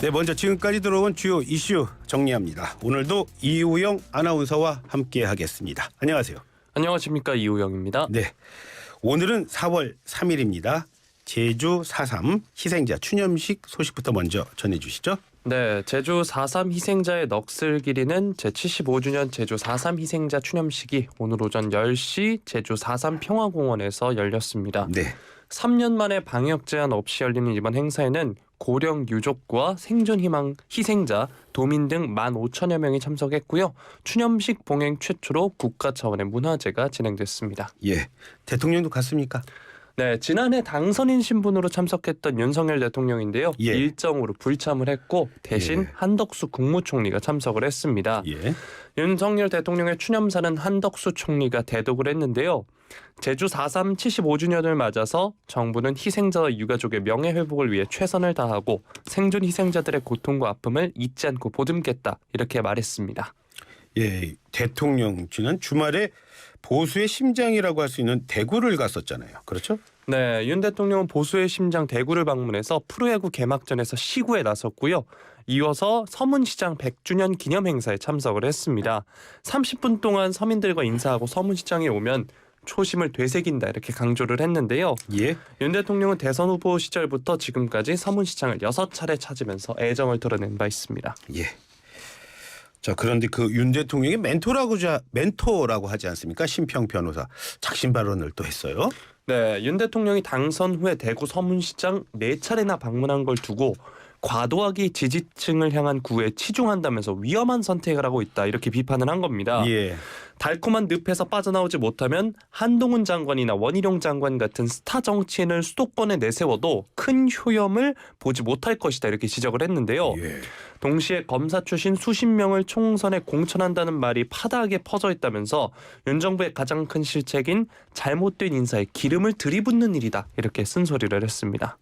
네, 먼저 지금까지 들어온 주요 이슈 정리합니다. 오늘도 이우영 아나운서와 함께하겠습니다. 안녕하세요. 안녕하십니까, 이우영입니다. 네, 오늘은 4월 3일입니다. 제주 4.3 희생자 추념식 소식부터 먼저 전해주시죠. 네, 제주 4.3 희생자의 넋을 기리는 제75주년 제주 4.3 희생자 추념식이 오늘 오전 10시 제주 4.3 평화공원에서 열렸습니다. 네. 3년 만에 방역 제한 없이 열리는 이번 행사에는 고령 유족과 생존 희망 희생자, 도민 등 15,000여 명이 참석했고요. 추념식 봉행 최초로 국가 차원의 문화제가 진행됐습니다. 예, 대통령도 갔습니까? 네, 지난해 당선인 신분으로 참석했던 윤석열 대통령인데요. 예. 일정으로 불참을 했고 대신 예. 한덕수 국무총리가 참석을 했습니다. 예. 윤석열 대통령의 추념사는 한덕수 총리가 대독을 했는데요. 제주 4.3 75주년을 맞아서 정부는 희생자와 유가족의 명예회복을 위해 최선을 다하고 생존 희생자들의 고통과 아픔을 잊지 않고 보듬겠다, 이렇게 말했습니다. 예, 대통령 지난 주말에 보수의 심장이라고 할 수 있는 대구를 갔었잖아요. 그렇죠? 네, 윤 대통령은 보수의 심장 대구를 방문해서 프로야구 개막전에서 시구에 나섰고요. 이어서 서문시장 100주년 기념 행사에 참석을 했습니다. 30분 동안 서민들과 인사하고 서문시장에 오면 초심을 되새긴다, 이렇게 강조를 했는데요. 예. 윤 대통령은 대선 후보 시절부터 지금까지 서문시장을 6차례 찾으면서 애정을 드러낸 바 있습니다. 예. 자, 그런데 그 윤 대통령이 멘토라고 하지 않습니까? 심평 변호사 작심 발언을 또 했어요. 네, 윤 대통령이 당선 후에 대구 서문시장 4차례나 방문한 걸 두고 과도하게 지지층을 향한 구애에 치중한다면서 위험한 선택을 하고 있다, 이렇게 비판을 한 겁니다. 예. 달콤한 늪에서 빠져나오지 못하면 한동훈 장관이나 원희룡 장관 같은 스타 정치인을 수도권에 내세워도 큰 효험을 보지 못할 것이다, 이렇게 지적을 했는데요. 예. 동시에 검사 출신 수십 명을 총선에 공천한다는 말이 파다하게 퍼져 있다면서 윤 정부의 가장 큰 실책인 잘못된 인사에 기름을 들이붓는 일이다, 이렇게 쓴소리를 했습니다.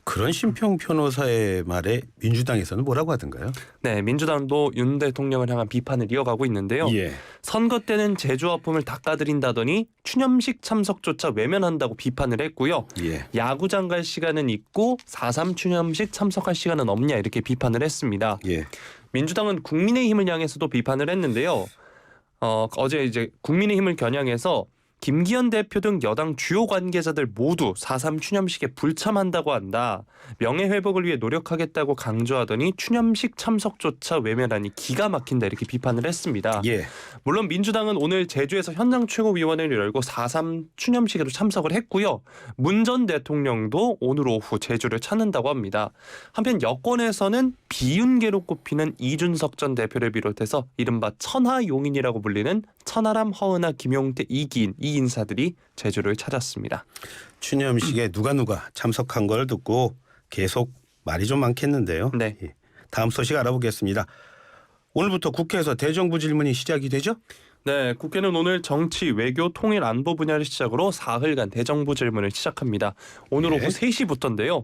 그런 심평 변호사의 말에 민주당에서는 뭐라고 하던가요? 네, 민주당도 윤 대통령을 향한 비판을 이어가고 있는데요. 예. 선거 때는 제주 아픔을 닦아드린다더니 추념식 참석조차 외면한다고 비판을 했고요. 예. 야구장 갈 시간은 있고 4.3 추념식 참석할 시간은 없냐, 이렇게 비판을 했습니다. 예. 민주당은 국민의힘을 향해서도 비판을 했는데요. 어제 이제 국민의힘을 겨냥해서 김기현 대표 등 여당 주요 관계자들 모두 4.3 추념식에 불참한다고 한다. 명예회복을 위해 노력하겠다고 강조하더니 추념식 참석조차 외면하니 기가 막힌다, 이렇게 비판을 했습니다. 예. 물론 민주당은 오늘 제주에서 현장 최고위원회를 열고 4.3 추념식에도 참석을 했고요. 문 전 대통령도 오늘 오후 제주를 찾는다고 합니다. 한편 여권에서는 비윤계로 꼽히는 이준석 전 대표를 비롯해서 이른바 천하용인이라고 불리는 천하람, 허은하, 김용태, 이기인 이 인사들이 제주를 찾았습니다. 추념식에 누가 참석한 걸 듣고 계속 말이 좀 많겠는데요. 네. 예. 다음 소식 알아보겠습니다. 오늘부터 국회에서 대정부 질문이 시작이 되죠? 네, 국회는 오늘 정치, 외교, 통일, 안보 분야를 시작으로 사흘간 대정부 질문을 시작합니다. 오늘 오후 3시부터인데요.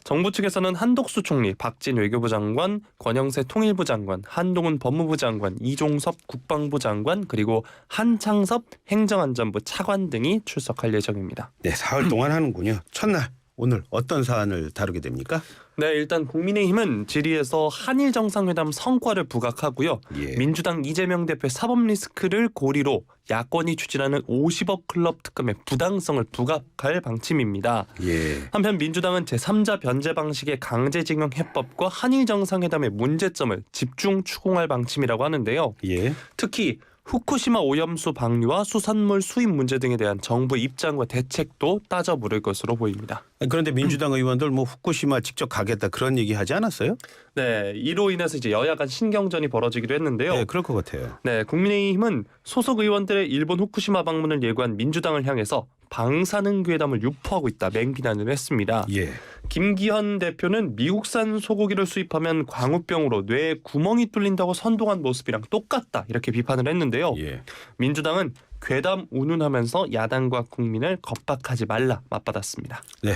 정부 측에서는 한덕수 총리, 박진 외교부 장관, 권영세 통일부 장관, 한동훈 법무부 장관, 이종섭 국방부 장관, 그리고 한창섭 행정안전부 차관 등이 출석할 예정입니다. 네, 사흘 동안 하는군요. 첫날 오늘 어떤 사안을 다루게 됩니까? 네, 일단 국민의힘은 질의에서 한일 정상회담 성과를 부각하고요. 예. 민주당 이재명 대표의 사법 리스크를 고리로 야권이 추진하는 50억 클럽 특검의 부당성을 부각할 방침입니다. 예. 한편 민주당은 제3자 변제 방식의 강제징용 해법과 한일 정상회담의 문제점을 집중 추궁할 방침이라고 하는데요. 예. 특히 후쿠시마 오염수 방류와 수산물 수입 문제 등에 대한 정부 입장과 대책도 따져 물을 것으로 보입니다. 그런데 민주당 의원들 뭐 후쿠시마 직접 가겠다 그런 얘기 하지 않았어요? 네, 이로 인해서 이제 여야 간 신경전이 벌어지기도 했는데요. 네, 그럴 것 같아요. 네, 국민의힘은 소속 의원들의 일본 후쿠시마 방문을 예고한 민주당을 향해서 방사능괴담을 유포하고 있다, 맹비난을 했습니다. 예. 김기현 대표는 미국산 소고기를 수입하면 광우병으로 뇌에 구멍이 뚫린다고 선동한 모습이랑 똑같다, 이렇게 비판을 했는데요. 예. 민주당은 괴담 운운하면서 야당과 국민을 겁박하지 말라 맞받았습니다. 네.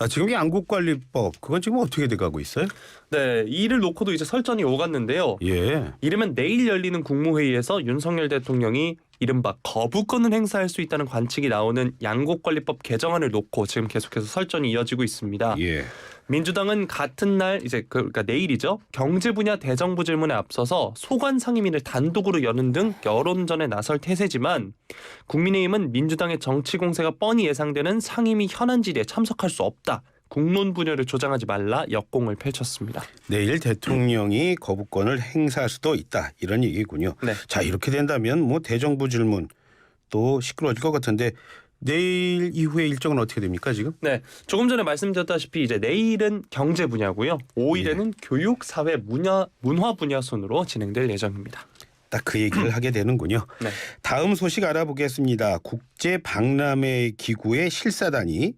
지금 양국관리법 그건 지금 어떻게 돼가고 있어요? 네, 이 일을 놓고도 이제 설전이 오갔는데요. 예. 이르면 내일 열리는 국무회의에서 윤석열 대통령이 이른바 거부권을 행사할 수 있다는 관측이 나오는 양국관리법 개정안을 놓고 지금 계속해서 설전이 이어지고 있습니다. 예. 민주당은 같은 날 이제 그러니까 내일이죠. 경제 분야 대정부 질문에 앞서서 소관 상임위를 단독으로 여는 등 여론전에 나설 태세지만 국민의힘은 민주당의 정치 공세가 뻔히 예상되는 상임위 현안 질의에 참석할 수 없다. 국론 분열을 조장하지 말라 역공을 펼쳤습니다. 내일 대통령이 거부권을 행사할 수도 있다 이런 얘기군요. 네. 자 이렇게 된다면 뭐 대정부 질문 또 시끄러워질 것 같은데 내일 이후의 일정은 어떻게 됩니까 지금? 네, 조금 전에 말씀드렸다시피 이제 내일은 경제 분야고요. 5일에는 교육, 사회, 문화 분야 순으로 진행될 예정입니다. 딱 그 얘기를 하게 되는군요. 네. 다음 소식 알아보겠습니다. 국제 박람회 기구의 실사단이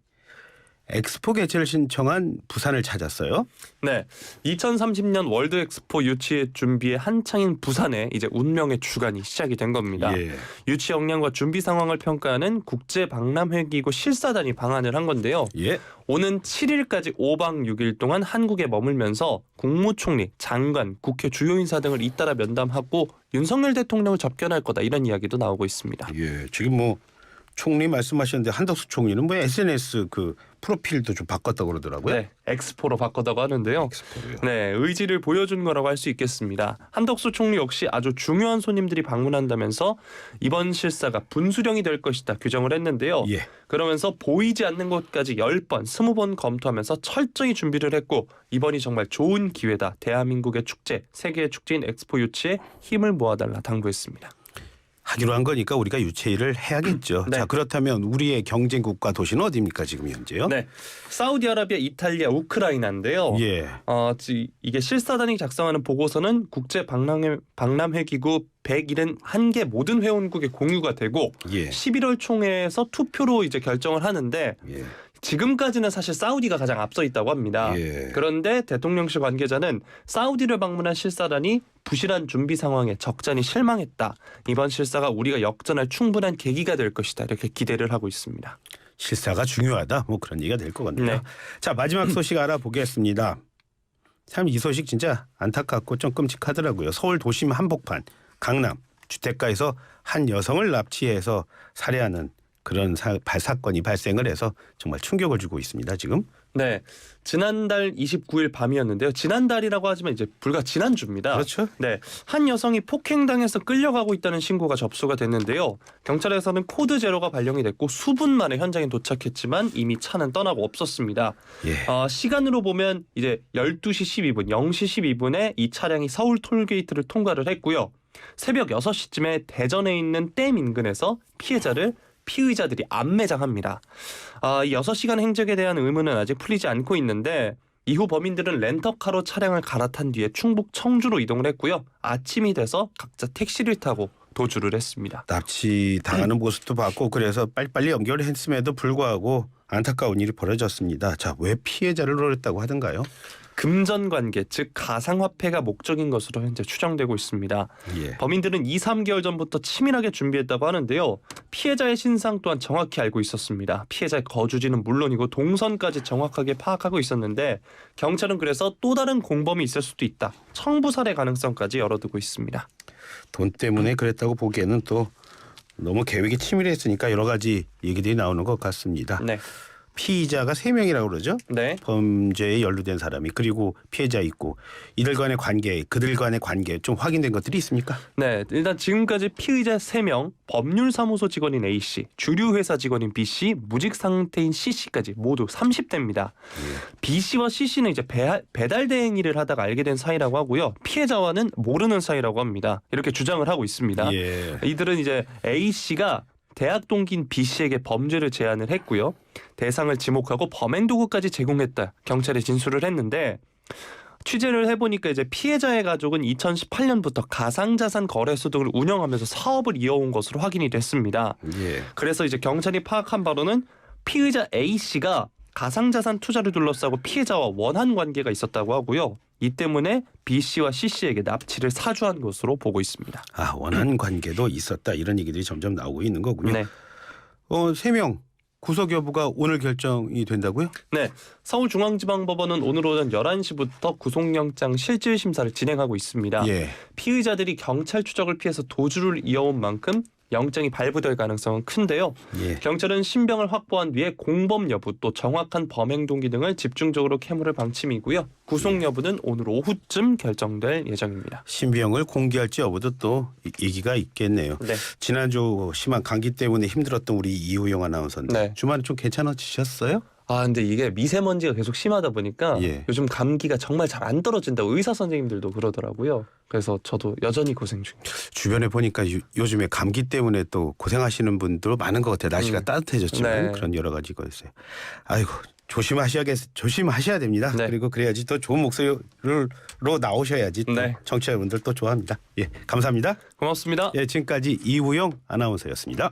엑스포 개최를 신청한 부산을 찾았어요. 네, 2030년 월드 엑스포 유치 준비에 한창인 부산에 이제 운명의 주간이 시작이 된 겁니다. 예. 유치 역량과 준비 상황을 평가하는 국제 박람회 기구 실사단이 방한을 한 건데요. 예. 오는 7일까지 5박 6일 동안 한국에 머물면서 국무총리, 장관, 국회 주요 인사 등을 잇따라 면담하고 윤석열 대통령을 접견할 거다 이런 이야기도 나오고 있습니다. 예. 지금 뭐 총리 말씀하셨는데 한덕수 총리는 뭐 SNS 그 프로필도 좀 바꿨다고 그러더라고요. 네, 엑스포로 바꿨다고 하는데요. 엑스포로요. 네, 의지를 보여준 거라고 할 수 있겠습니다. 한덕수 총리 역시 아주 중요한 손님들이 방문한다면서 이번 실사가 분수령이 될 것이다 규정을 했는데요. 예. 그러면서 보이지 않는 곳까지 10번, 20번 검토하면서 철저히 준비를 했고 이번이 정말 좋은 기회다. 대한민국의 축제, 세계의 축제인 엑스포 유치에 힘을 모아달라 당부했습니다. 하기로 한 거니까 우리가 유치를 해야겠죠. 네. 자 그렇다면 우리의 경쟁 국가 도시는 어디입니까 지금 현재요? 네, 사우디아라비아, 이탈리아, 우크라이나인데요. 예. 이게 실사단이 작성하는 보고서는 국제 박람회 기구 171개 모든 회원국에 공유가 되고 예. 11월 총회에서 투표로 이제 결정을 하는데 예. 지금까지는 사실 사우디가 가장 앞서 있다고 합니다. 예. 그런데 대통령실 관계자는 사우디를 방문한 실사단이 부실한 준비 상황에 적잖이 실망했다. 이번 실사가 우리가 역전할 충분한 계기가 될 것이다. 이렇게 기대를 하고 있습니다. 실사가 중요하다. 뭐 그런 얘기가 될 것 같네요. 네. 자 마지막 소식 알아보겠습니다. 참 이 소식 진짜 안타깝고 좀 끔찍하더라고요. 서울 도심 한복판 강남 주택가에서 한 여성을 납치해서 살해하는 그런 사건이 발생을 해서 정말 충격을 주고 있습니다. 지금. 네, 지난달 29일 밤이었는데요. 지난달이라고 하지만 이제 불과 지난주입니다. 그렇죠. 네, 한 여성이 폭행당해서 끌려가고 있다는 신고가 접수가 됐는데요. 경찰에서는 코드 제로가 발령이 됐고 수분 만에 현장에 도착했지만 이미 차는 떠나고 없었습니다. 예. 시간으로 보면 이제 12시 12분, 0시 12분에 이 차량이 서울 톨게이트를 통과를 했고요. 새벽 6시쯤에 대전에 있는 댐 인근에서 피의자들이 안매장합니다. 이 6시간 행적에 대한 의문은 아직 풀리지 않고 있는데 이후 범인들은 렌터카로 차량을 갈아탄 뒤에 충북 청주로 이동을 했고요. 아침이 돼서 각자 택시를 타고 도주를 했습니다. 납치 당하는 모습도 봤고 그래서 빨리빨리 연결을 했음에도 불구하고 안타까운 일이 벌어졌습니다. 자, 왜 피해자를 노렸다고 하던가요? 금전 관계, 즉 가상화폐가 목적인 것으로 현재 추정되고 있습니다. 예. 범인들은 2, 3개월 전부터 치밀하게 준비했다고 하는데요. 피해자의 신상 또한 정확히 알고 있었습니다. 피해자의 거주지는 물론이고 동선까지 정확하게 파악하고 있었는데 경찰은 그래서 또 다른 공범이 있을 수도 있다. 청부 살해 가능성까지 열어두고 있습니다. 돈 때문에 그랬다고 보기에는 또 너무 계획이 치밀했으니까 여러 가지 얘기들이 나오는 것 같습니다. 네. 피의자가 3명이라고 그러죠. 네. 범죄에 연루된 사람이 그리고 피해자 있고 이들 간의 관계, 그들 간의 관계 좀 확인된 것들이 있습니까? 네, 일단 지금까지 피의자 3명, 법률사무소 직원인 A씨, 주류회사 직원인 B씨, 무직 상태인 C씨까지 모두 30대입니다. B씨와 C씨는 이제 배달 대행 일을 하다가 알게 된 사이라고 하고요. 피해자와는 모르는 사이라고 합니다. 이렇게 주장을 하고 있습니다. 예. 이들은 이제 A씨가 대학 동기인 B씨에게 범죄를 제안을 했고요. 대상을 지목하고 범행 도구까지 제공했다. 경찰에 진술을 했는데 취재를 해보니까 이제 피해자의 가족은 2018년부터 가상자산 거래소 등을 운영하면서 사업을 이어온 것으로 확인이 됐습니다. 예. 그래서 이제 경찰이 파악한 바로는 피의자 A씨가 가상자산 투자를 둘러싸고 피해자와 원한 관계가 있었다고 하고요. 이 때문에 B씨와 C씨에게 납치를 사주한 것으로 보고 있습니다. 아, 원한 관계도 있었다 이런 얘기들이 점점 나오고 있는 거군요. 네. 3명 구속 여부가 오늘 결정이 된다고요? 네, 서울중앙지방법원은 오늘 오전 11시부터 구속영장 실질심사를 진행하고 있습니다. 예. 피의자들이 경찰 추적을 피해서 도주를 이어온 만큼 영장이 발부될 가능성은 큰데요. 예. 경찰은 신병을 확보한 뒤에 공범 여부 또 정확한 범행 동기 등을 집중적으로 캐물을 방침이고요. 구속 여부는 오늘 오후쯤 결정될 예정입니다. 신병을 공개할지 여부도 또 얘기가 있겠네요. 네. 지난주 심한 감기 때문에 힘들었던 우리 이우영 아나운서인데 네. 주말에 좀 괜찮아지셨어요? 아 근데 이게 미세먼지가 계속 심하다 보니까 예. 요즘 감기가 정말 잘 안 떨어진다고 의사 선생님들도 그러더라고요. 그래서 저도 여전히 고생 중입니다. 주변에 보니까 요즘에 감기 때문에 또 고생하시는 분들 많은 것 같아요. 날씨가 따뜻해졌지만 네. 그런 여러 가지가 있어요. 아이고 조심하셔야 됩니다. 네. 그리고 그래야지 또 좋은 목소리로 나오셔야지 또 네. 청취자분들 또 좋아합니다. 예, 감사합니다. 고맙습니다. 예, 지금까지 이우영 아나운서였습니다.